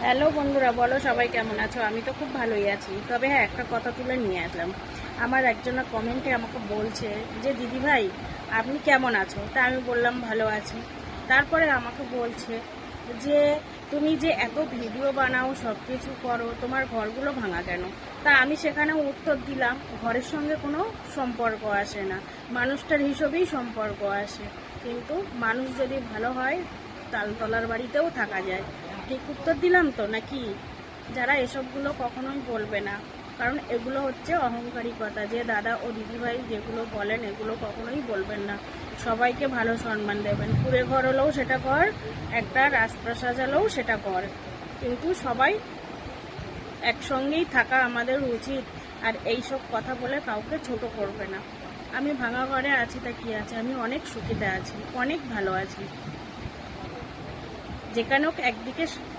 Hello বন্ধুরা, বলো সবাই কেমন আছো? আমি তো খুব ভালোই আছি। তবে হ্যাঁ, একটা কথা তুলে নিয়ে আসলাম। আমার একজনের কমেন্টে আমাকে বলছে যে দিদি ভাই আপনি কেমন আছো? তা আমি বললাম ভালো আছি। তারপরে আমাকে বলছে যে তুমি যে এত ভিডিও বানাও, সব কিছু করো, তোমার ঘরগুলো ভাঙা কেন? তা আমি সেখানে উত্তর দিলাম, ঘরের সঙ্গে কোনো সম্পর্ক আসে না, মানুষটার হিসেবেই সম্পর্ক আসে। কিন্তু মানুষ যদি ভালো হয়, তালতলার বাড়িতেও থাকা যায়। ঠিক উত্তর দিলাম তো নাকি? যারা এসবগুলো কখনোই বলবে না, কারণ এগুলো হচ্ছে অহংকারিকতা। যে দাদা ও দিদিভাই যেগুলো বলেন এগুলো কখনোই বলবেন না। সবাইকে ভালো সম্মান দেবেন, কুড়ে ঘর হলেও সেটা কর, একটা রাজপ্রাসাদ সাজালেও সেটা কর, কিন্তু সবাই একসঙ্গেই থাকা আমাদের উচিত। আর এই সব কথা বলে কাউকে ছোট করবে না। আমি ভাঙা ঘরে আছি তা কি আছে, আমি অনেক সুখীতে আছি, অনেক ভালো আছি। যেখানে হোক একদিকে